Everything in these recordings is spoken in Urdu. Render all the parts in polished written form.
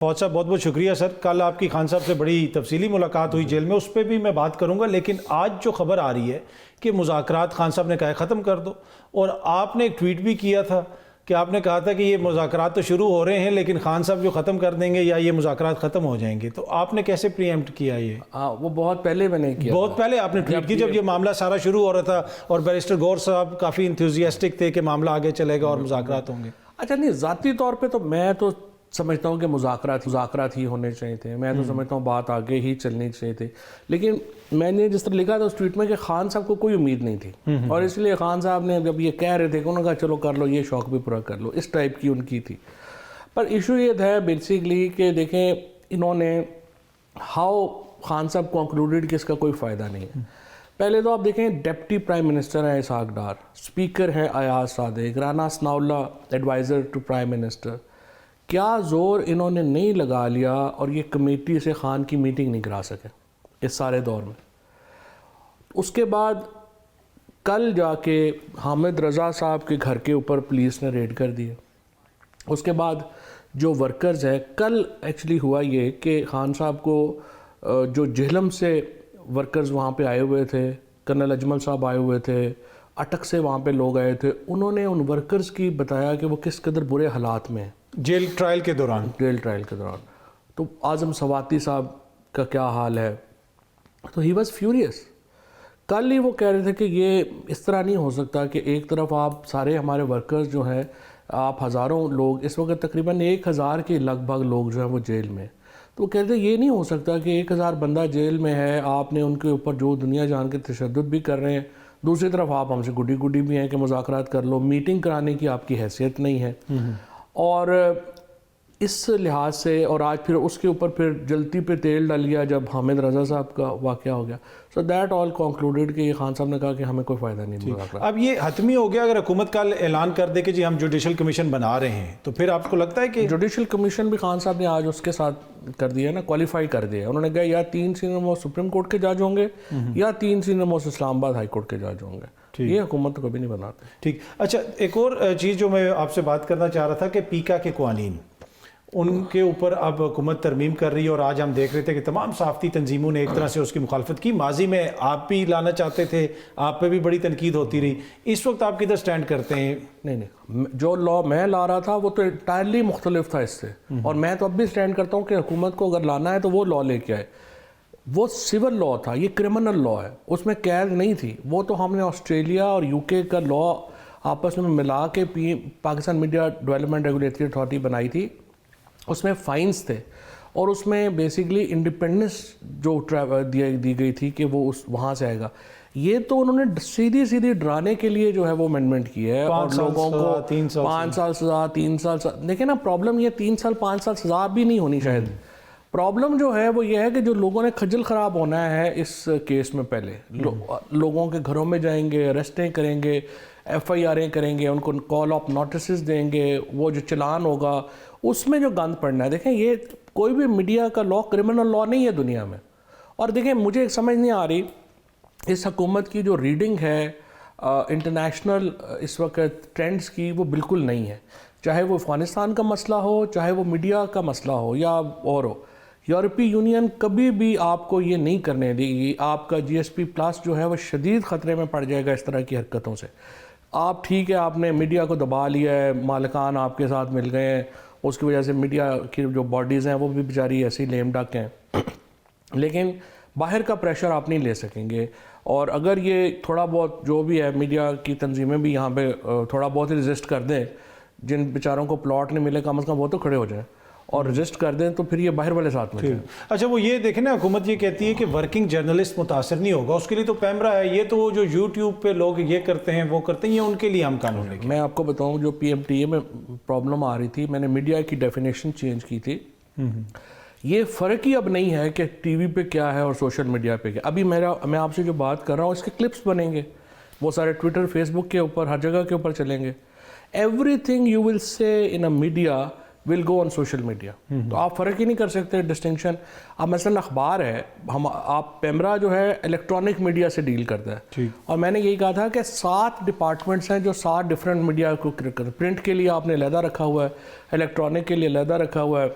فوج صاحب بہت بہت شکریہ سر. کل آپ کی خان صاحب سے بڑی تفصیلی ملاقات ہوئی جیل میں, اس پہ بھی میں بات کروں گا, لیکن آج جو خبر آ رہی ہے کہ مذاکرات خان صاحب نے کہا ہے ختم کر دو, اور آپ نے ایک ٹویٹ بھی کیا تھا کہ آپ نے کہا تھا کہ یہ مذاکرات تو شروع ہو رہے ہیں لیکن خان صاحب جو ختم کر دیں گے یا یہ مذاکرات ختم ہو جائیں گے, تو آپ نے کیسے پری ایمپٹ کیا یہ؟ وہ بہت پہلے میں نے کیا, بہت پہلے آپ نے ٹویٹ کی جب یہ معاملہ سارا شروع ہو رہا تھا, اور بیرسٹر گور صاحب کافی انتھوزیاسٹک تھے کہ معاملہ آگے چلے گا اور مذاکرات ہوں گے. اچھا نہیں, ذاتی طور پہ تو میں تو سمجھتا ہوں کہ مذاکرات ہی ہونے چاہیے تھے. میں تو سمجھتا ہوں بات آگے ہی چلنی چاہیے تھی, لیکن میں نے جس طرح لکھا تھا اس ٹویٹ میں کہ خان صاحب کو کوئی امید نہیں تھی, اور اس لیے خان صاحب نے جب یہ کہہ رہے تھے کہ انہوں نے کہا چلو کر لو, یہ شوق بھی پورا کر لو, اس ٹائپ کی ان کی تھی. پر ایشو یہ تھا بیسیکلی کہ دیکھیں انہوں نے خان صاحب کنکلوڈڈ کہ اس کا کوئی فائدہ نہیں ہے. پہلے تو آپ دیکھیں ڈپٹی پرائم منسٹر ہیں اسحاق ڈار, اسپیکر ہیں ایاز صادق, رانا ثناء اللہ ایڈوائزر ٹو پرائم منسٹر. کیا زور انہوں نے نہیں لگا لیا اور یہ کمیٹی سے خان کی میٹنگ نہیں کرا سکے اس سارے دور میں. اس کے بعد کل جا کے حامد رضا صاحب کے گھر کے اوپر پولیس نے ریڈ کر دی. اس کے بعد جو ورکرز ہیں, کل ایکچولی ہوا یہ کہ خان صاحب کو جو جہلم سے ورکرز وہاں پہ آئے ہوئے تھے, کرنل اجمل صاحب آئے ہوئے تھے, اٹک سے وہاں پہ لوگ آئے تھے, انہوں نے ان ورکرز کی بتایا کہ وہ کس قدر برے حالات میں ہیں جیل ٹرائل کے دوران. تو اعظم سواتی صاحب کا کیا حال ہے, تو ہی واز فیوریس. کل ہی وہ کہہ رہے تھے کہ یہ اس طرح نہیں ہو سکتا کہ ایک طرف آپ سارے ہمارے ورکرز جو ہیں, آپ ہزاروں لوگ, اس وقت تقریباً 1000 کے لگ بھگ لوگ جو ہیں وہ جیل میں. تو وہ کہتے ہیں یہ نہیں ہو سکتا کہ 1000 بندہ جیل میں ہے, آپ نے ان کے اوپر جو دنیا جان کے تشدد بھی کر رہے ہیں, دوسری طرف آپ ہم سے گڈی بھی ہیں کہ مذاکرات کر لو, میٹنگ کرانے کی آپ کی حیثیت نہیں ہے. اور اس لحاظ سے, اور آج پھر اس کے اوپر پھر جلتی پہ تیل ڈال لیا جب حامد رضا صاحب کا واقعہ ہو گیا. سو دیٹ آل کنکلوڈڈ کہ یہ خان صاحب نے کہا کہ ہمیں کوئی فائدہ نہیں مذاکرات. اب یہ حتمی ہو گیا اگر حکومت کل اعلان کر دے کہ جی ہم جوڈیشل کمیشن بنا رہے ہیں, تو پھر آپ کو لگتا ہے کہ جوڈیشل کمیشن بھی خان صاحب نے آج اس کے ساتھ کر دیا نا, کوالیفائی کر دیا. انہوں نے کہا یا 3 سینئر موسٹ سپریم کورٹ کے جج ہوں گے یا 3 سینئر موسٹ اسلام آباد ہائی کورٹ کے جج ہوں گے. یہ حکومت تو کبھی نہیں بناتے. ٹھیک. اچھا, ایک اور چیز جو میں آپ سے بات کرنا چاہ رہا تھا کہ پیکا کے قوانین, ان کے اوپر اب حکومت ترمیم کر رہی ہے, اور آج ہم دیکھ رہے تھے کہ تمام صحافتی تنظیموں نے ایک طرح سے اس کی مخالفت کی. ماضی میں آپ بھی لانا چاہتے تھے, آپ پہ بھی بڑی تنقید ہوتی رہی. اس وقت آپ کدھر سٹینڈ کرتے ہیں؟ نہیں, جو لا میں لا رہا تھا وہ تو انٹائرلی مختلف تھا اس سے, اور میں تو اب بھی سٹینڈ کرتا ہوں کہ حکومت کو اگر لانا ہے تو وہ لا لے کے آئے. وہ سول لا تھا, یہ کرمنل لا ہے, اس میں قید نہیں تھی. وہ تو ہم نے آسٹریلیا اور UK کا لا آپس میں ملا کے Pakistan media development regulatory authority بنائی تھی. اس میں فائنز تھے, اور اس میں بیسیکلی انڈیپینڈنس جو دی گئی تھی کہ وہ وہاں سے آئے گا. یہ تو انہوں نے سیدھی ڈرانے کے لیے جو ہے وہ امینڈمنٹ کی ہے, اور لوگوں کو 5 سال سزا 3 سال دیکھیں نا, پرابلم یہ 3 سال 5 سال سزا بھی نہیں ہونی شاید. پرابلم جو ہے وہ یہ ہے کہ جو لوگوں نے کھجل خراب ہونا ہے اس کیس میں, پہلے لوگوں کے گھروں میں جائیں گے, ارسٹیں کریں گے, FIRیں کریں گے, ان کو کال آف نوٹسز دیں گے, وہ جو چلان ہوگا اس میں جو گند پڑنا ہے. دیکھیں یہ کوئی بھی میڈیا کا لا کرمنل لا نہیں ہے دنیا میں. اور دیکھیں مجھے سمجھ نہیں آ رہی اس حکومت کی جو ریڈنگ ہے انٹرنیشنل اس وقت ٹرینڈز کی, وہ بالکل نہیں ہے. چاہے وہ افغانستان کا مسئلہ ہو, چاہے وہ میڈیا کا مسئلہ ہو یا اور ہو. یورپی یونین کبھی بھی آپ کو یہ نہیں کرنے دے گی. آپ کا GSP+ جو ہے وہ شدید خطرے میں پڑ جائے گا اس طرح کی حرکتوں سے. آپ ٹھیک ہے, آپ نے میڈیا کو دبا لیا ہے, مالکان آپ کے ساتھ مل گئے ہیں, اس کی وجہ سے میڈیا کی جو باڈیز ہیں وہ بھی بیچاری ایسی لیم ڈک ہیں, لیکن باہر کا پریشر آپ نہیں لے سکیں گے. اور اگر یہ تھوڑا بہت جو بھی ہے میڈیا کی تنظیمیں بھی یہاں پہ تھوڑا بہت رجسٹ کر دیں, جن بیچاروں کو پلاٹ نہیں ملے کم از کم وہ تو کھڑے ہو جائیں اور رجسٹ کر دیں, تو پھر یہ باہر والے ساتھ میں. اچھا, وہ یہ دیکھیں نا, حکومت یہ کہتی ہے کہ ورکنگ جرنلسٹ متاثر نہیں ہوگا, اس کے لیے تو پیمرا ہے. یہ تو جو YouTube پہ لوگ یہ کرتے ہیں وہ کرتے ہیں, یہ ان کے لیے ہم قانون لیں گے. میں آپ کو بتاؤں جو PMTA میں پرابلم آ رہی تھی, میں نے میڈیا کی ڈیفینیشن چینج کی تھی. یہ فرق ہی اب نہیں ہے کہ ٹی وی پہ کیا ہے اور سوشل میڈیا پہ کیا. ابھی میں آپ سے جو بات کر رہا ہوں اس کے کلپس بنیں گے, وہ سارے ٹویٹر فیس بک کے اوپر ہر جگہ کے اوپر چلیں گے. Every thing you will say in a media will go on social media. تو آپ فرق ہی نہیں کر سکتے ڈسٹنکشن. اب مثلاً اخبار ہے, آپ پیمرا جو ہے الیکٹرانک میڈیا سے ڈیل کرتا ہے, اور میں نے یہی کہا تھا کہ 7 ڈپارٹمنٹس ہیں جو 7 ڈفرینٹ میڈیا کو کرتے ہیں. پرنٹ کے لیے آپ نے علیحدہ رکھا ہوا ہے, الیکٹرانک کے لیے علیحدہ رکھا ہوا ہے,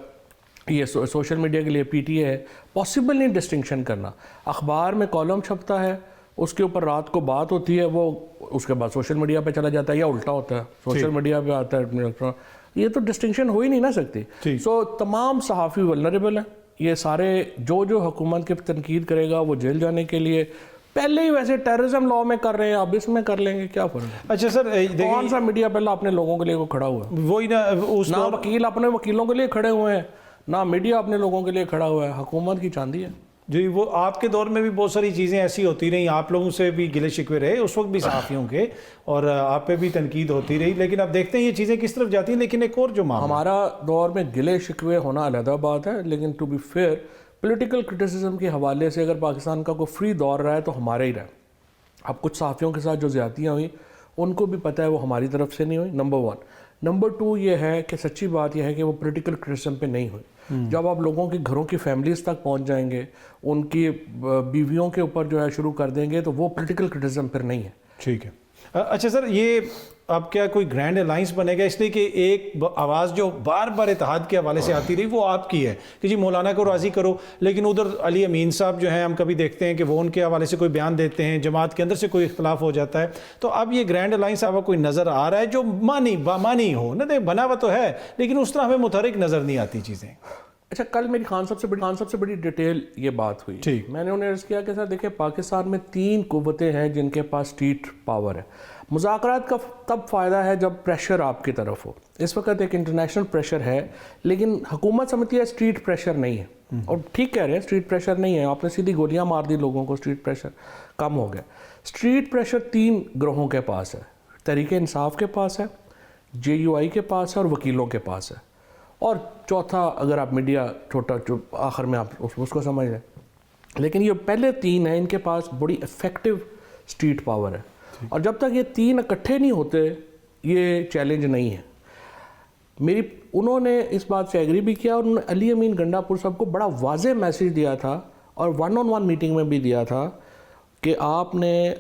یہ سوشل میڈیا کے لیے پی ٹی اے ہے، پاسبل نہیں ڈسٹنکشن کرنا. اخبار میں کالم چھپتا ہے، اس کے اوپر رات کو بات ہوتی ہے، وہ اس کے بعد سوشل میڈیا پہ چلا جاتا ہے، یا الٹا ہوتا ہے سوشل میڈیا پہ آتا ہے. یہ تو ڈسٹنکشن ہو ہی نہیں نہ سکتی. سو تمام صحافی ولنریبل ہیں. یہ سارے جو حکومت کی تنقید کرے گا وہ جیل جانے کے لیے پہلے ہی ویسے ٹیررزم لا میں کر رہے ہیں، اب اس میں کر لیں گے، کیا فرق ہے؟ اچھا سر، کون سا میڈیا پہلے اپنے لوگوں کے لیے وہ کھڑا ہوا ہے؟ وہی نہ وکیل اپنے وکیلوں کے لیے کھڑے ہوئے ہیں، نہ میڈیا اپنے لوگوں کے لیے کھڑا ہوا ہے. حکومت کی چاندی ہے جی. وہ آپ کے دور میں بھی بہت ساری چیزیں ایسی ہوتی رہیں، آپ لوگوں سے بھی گلے شکوے رہے اس وقت بھی صحافیوں کے، اور آپ پہ بھی تنقید ہوتی رہی، لیکن اب دیکھتے ہیں یہ چیزیں کس طرف جاتی ہیں. لیکن ایک اور جو معاملہ، ہمارا دور میں گلے شکوے ہونا علیحدہ بات ہے، لیکن to be fair political criticism کے حوالے سے اگر پاکستان کا کوئی فری دور رہا ہے تو ہمارے ہی رہا. اب کچھ صحافیوں کے ساتھ جو زیادتیاں ہوئیں ان کو بھی پتہ ہے وہ ہماری طرف سے نہیں ہوئی، نمبر 1. نمبر 2 یہ ہے کہ سچی بات یہ ہے کہ وہ پولیٹیکل کرٹیسزم پہ نہیں ہوئی. جب آپ لوگوں کے گھروں کی فیملیز تک پہنچ جائیں گے، ان کی بیویوں کے اوپر جو ہے شروع کر دیں گے، تو وہ پولیٹیکل کرٹیسزم پھر نہیں ہے. ٹھیک ہے. اچھا سر، یہ اب کیا کوئی گرینڈ الائنس بنے گا؟ اس لیے کہ ایک آواز جو بار بار اتحاد کے حوالے سے آتی رہی وہ آپ کی ہے کہ جی مولانا کو راضی کرو، لیکن ادھر علی امین صاحب جو ہیں ہم کبھی دیکھتے ہیں کہ وہ ان کے حوالے سے کوئی بیان دیتے ہیں، جماعت کے اندر سے کوئی اختلاف ہو جاتا ہے. تو اب یہ گرینڈ الائنس آپ کو کوئی نظر آ رہا ہے جو بامانی ہو؟ نہ بنا ہوا تو ہے لیکن اس طرح ہمیں متحرک نظر نہیں آتی چیزیں. اچھا، کل میری خان صاحب سے بڑی ڈیٹیل یہ بات ہوئی. ٹھیک. میں نے انہیں عرض کیا کہ سر دیکھیں، پاکستان میں 3 قوتیں ہیں جن کے پاس اسٹریٹ پاور ہے. مذاکرات کا تب فائدہ ہے جب پریشر آپ کی طرف ہو. اس وقت ایک انٹرنیشنل پریشر ہے، لیکن حکومت سمجھتی ہے اسٹریٹ پریشر نہیں ہے. اور ٹھیک کہہ رہے ہیں، اسٹریٹ پریشر نہیں ہے. آپ نے سیدھی گولیاں مار دی لوگوں کو، اسٹریٹ پریشر کم ہو گیا. اسٹریٹ پریشر 3 گروہوں کے پاس ہے. تحریک انصاف کے پاس ہے، JUI کے پاس ہے، اور وکیلوں کے پاس ہے. اور چوتھا اگر آپ میڈیا چھوٹا آخر میں آپ اس کو سمجھ لیں. لیکن یہ پہلے 3 ہیں، ان کے پاس بڑی افیکٹو اسٹریٹ پاور ہے. اور جب تک یہ 3 اکٹھے نہیں ہوتے یہ چیلنج نہیں ہے. انہوں نے اس بات سے ایگری بھی کیا، اور انہوں نے علی امین گنڈا پور صاحب کو بڑا واضح میسیج دیا تھا، اور 1-on-1 میٹنگ میں بھی دیا تھا کہ آپ نے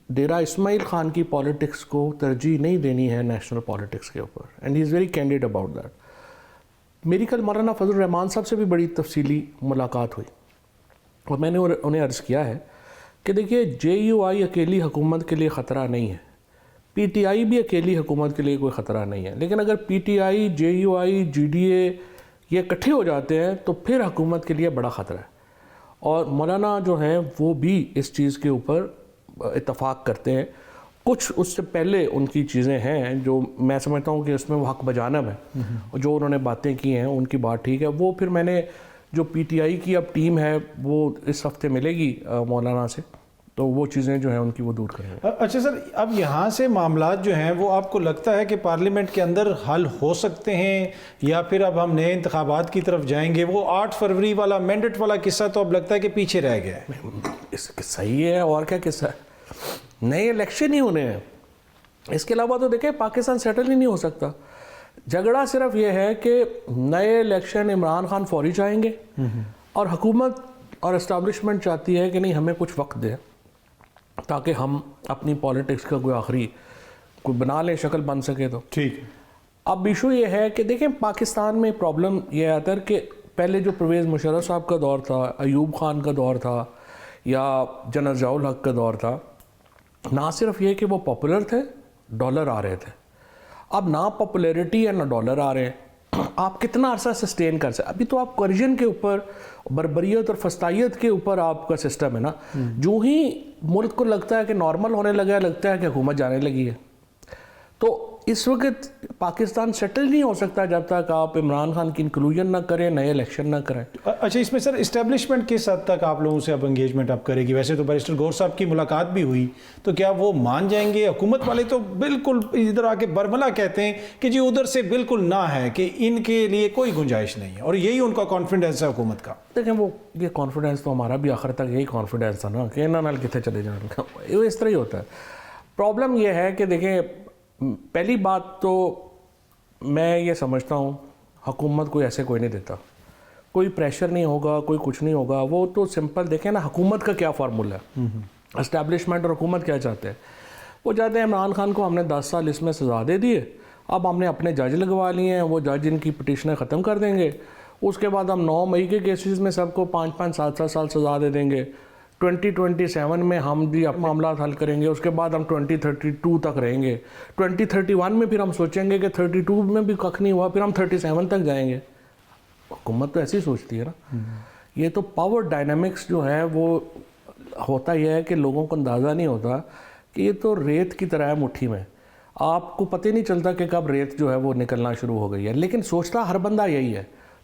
ڈیرہ اسماعیل خان کی پالیٹکس کو ترجیح نہیں دینی ہے نیشنل پالیٹکس کے اوپر. And he is very candid about that. میری کل مولانا فضل الرحمان صاحب سے بھی بڑی تفصیلی ملاقات ہوئی، اور میں نے انہیں عرض کیا ہے کہ دیکھیے JUI اکیلی حکومت کے لیے خطرہ نہیں ہے، PTI بھی اکیلی حکومت کے لیے کوئی خطرہ نہیں ہے. لیکن اگر PTI، JUI، GDA یہ اکٹھے ہو جاتے ہیں تو پھر حکومت کے لیے بڑا خطرہ ہے. اور مولانا جو ہیں وہ بھی اس چیز کے اوپر اتفاق کرتے ہیں. کچھ اس سے پہلے ان کی چیزیں ہیں جو میں سمجھتا ہوں کہ اس میں وہ حق بجانب ہے، جو انہوں نے باتیں کی ہیں ان کی بات ٹھیک ہے. وہ پھر میں نے جو PTI کی اب ٹیم ہے وہ اس ہفتے ملے گی مولانا سے، تو وہ چیزیں جو ہیں ان کی وہ دور کریں گے. اچھا سر، اب یہاں سے معاملات جو ہیں وہ آپ کو لگتا ہے کہ پارلیمنٹ کے اندر حل ہو سکتے ہیں، یا پھر اب ہم نئے انتخابات کی طرف جائیں گے؟ وہ 8 فروری والا مینڈیٹ والا قصہ تو اب لگتا ہے کہ پیچھے رہ گیا ہے. صحیح ہے، اور کیا قصہ ہے؟ نئے الیکشن ہی ہونے ہیں. اس کے علاوہ تو دیکھیں پاکستان سیٹل ہی نہیں ہو سکتا. جھگڑا صرف یہ ہے کہ نئے الیکشن عمران خان فوری چاہیں گے، اور حکومت اور اسٹیبلشمنٹ چاہتی ہے کہ نہیں ہمیں کچھ وقت دے تاکہ ہم اپنی پالیٹکس کا کوئی آخری کوئی بنا لیں، شکل بن سکے. تو ٹھیک. اب ایشو یہ ہے کہ دیکھیں پاکستان میں پرابلم یہ آتا ہے کہ پہلے جو پرویز مشرف صاحب کا دور تھا، ایوب خان کا دور تھا، یا جنرل ضیاء الحق کا دور تھا، نہ صرف یہ کہ وہ پاپولر تھے، ڈالر آ رہے تھے. اب نہ پاپولیرٹی ہے نہ ڈالر آ رہے ہیں. آپ کتنا عرصہ سسٹین کر سکتے؟ ابھی تو آپ کرجن کے اوپر، بربریت اور فسطائیت کے اوپر آپ کا سسٹم ہے نا. جو ہی ملک کو لگتا ہے کہ نارمل ہونے لگا ہے، لگتا ہے کہ حکومت جانے لگی ہے. تو اس وقت پاکستان سیٹل نہیں ہو سکتا جب تک آپ عمران خان کی انکلوژن نہ کریں، نئے الیکشن نہ کریں. اچھا، اس میں سر اسٹیبلشمنٹ کس حد تک آپ لوگوں سے اب انگیجمنٹ اب کرے گی؟ ویسے تو بیرسٹر گور صاحب کی ملاقات بھی ہوئی، تو کیا وہ مان جائیں گے؟ حکومت والے تو بالکل ادھر آ کے برملا کہتے ہیں کہ جی ادھر سے بالکل نہ ہے، کہ ان کے لیے کوئی گنجائش نہیں ہے، اور یہی ان کا کانفیڈنس ہے حکومت کا. دیکھیں وہ یہ کانفیڈنس تو ہمارا بھی آخر تک یہی کانفیڈنس تھا نا کہ نال کتنے چلے جانا، وہ اس طرح ہی ہوتا ہے. پرابلم یہ ہے کہ دیکھیں پہلی بات تو میں یہ سمجھتا ہوں حکومت کوئی ایسے کوئی نہیں دیتا، کوئی پریشر نہیں ہوگا، کوئی کچھ نہیں ہوگا. وہ تو سمپل دیکھیں نا حکومت کا کیا فارمولا ہے. اسٹیبلشمنٹ اور حکومت کیا چاہتے ہیں؟ وہ چاہتے ہیں عمران خان کو ہم نے 10 سال اس میں سزا دے دیے، اب ہم نے اپنے جج لگوا لیے ہیں، وہ جج ان کی پٹیشنیں ختم کر دیں گے، اس کے بعد ہم 9 مئی کے کیسز میں سب کو 5-5 7-7 سال سزا دے دیں گے. 2027 میں ہم بھی اپنے معاملات حل کریں گے. اس کے بعد ہم 2032 تک رہیں گے. 2031 میں پھر ہم سوچیں گے کہ 32 میں بھی کخ نہیں ہوا, پھر ہم 37 تک جائیں گے. حکومت تو ایسی سوچتی ہے نا. یہ تو پاور ڈائنامکس جو ہے وہ ہوتا یہ ہے کہ لوگوں کو اندازہ نہیں ہوتا کہ یہ تو ریت کی طرح ہے مٹھی میں. آپ کو پتہ نہیں چلتا کہ کب ریت جو ہے وہ نکلنا شروع ہو گئی ہے. لیکن سوچتا ہر بندہ یہی ہے.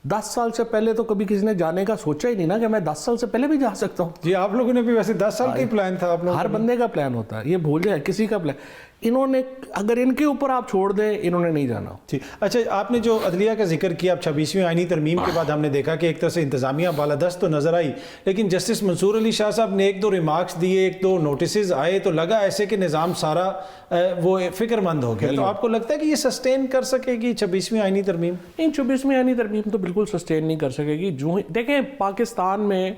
10 سال سے پہلے تو کبھی کسی نے جانے کا سوچا ہی نہیں نا کہ میں 10 سال سے پہلے بھی جا سکتا ہوں. جی آپ لوگوں نے بھی ویسے 10 سال کا ہی پلان تھا آپ لوگوں ہر بندے کا پلان ہوتا ہے, یہ بھول جائے کسی کا پلان. انہوں نے اگر ان کے اوپر آپ چھوڑ دیں, انہوں نے نہیں جانا. ٹھیک. اچھا آپ نے جو عدلیہ کا ذکر کیا, اب 26ویں آئینی ترمیم کے بعد ہم نے دیکھا کہ ایک طرح سے انتظامیہ بالادست تو نظر آئی, لیکن جسٹس منصور علی شاہ صاحب نے 1-2 ریمارکس دیے, 1-2 نوٹسز آئے, تو لگا ایسے کہ نظام سارا وہ فکر مند ہو گیا. تو آپ کو لگتا ہے کہ یہ سسٹین کر سکے گی 26ویں آئینی ترمیم؟ نہیں, 24ویں آئینی ترمیم تو بالکل سسٹین نہیں کر سکے گی. جو دیکھیں پاکستان میں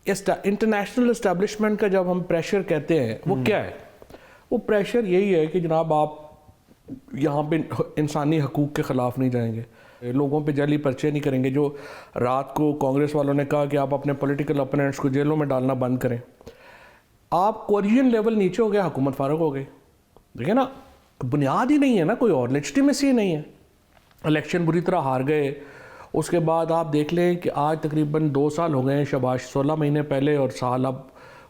انٹرنیشنل اسٹیبلشمنٹ کا جب ہم پریشر کہتے ہیں وہ کیا ہے؟ وہ پریشر یہی ہے کہ جناب آپ یہاں پہ انسانی حقوق کے خلاف نہیں جائیں گے, لوگوں پہ جعلی پرچے نہیں کریں گے. جو رات کو کانگریس والوں نے کہا کہ آپ اپنے پولیٹیکل اپوننٹس کو جیلوں میں ڈالنا بند کریں. آپ کوریجن لیول نیچے ہو گیا, حکومت فارغ ہو گئی. دیکھیں نا, بنیاد ہی نہیں ہے نا, کوئی اور لیجٹیمیسی نہیں ہے. الیکشن بری طرح ہار گئے. اس کے بعد آپ دیکھ لیں کہ آج تقریباً 2 سال ہو گئے ہیں شاباش, 16 مہینے پہلے اور سال اب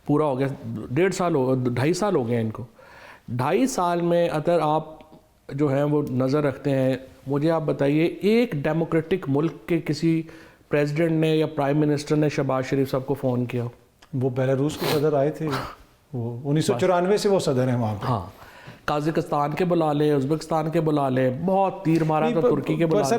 پورا ہو گیا, 2.5 سال ہو گئے ہیں ان کو. 2.5 سال میں اگر آپ جو ہیں وہ نظر رکھتے ہیں, مجھے آپ بتائیے ایک ڈیموکریٹک ملک کے کسی پریزیڈنٹ نے یا پرائم منسٹر نے شہباز شریف صاحب کو فون کیا؟ وہ بیلاروس کے صدر آئے تھے, وہ 1994 سے وہ صدر ہیں وہاں پہ. ہاں, قازقستان کے بلا لیں, ازبکستان کے بلا لیں, بہت تیر مارا تو ترکی کے بلا لیں.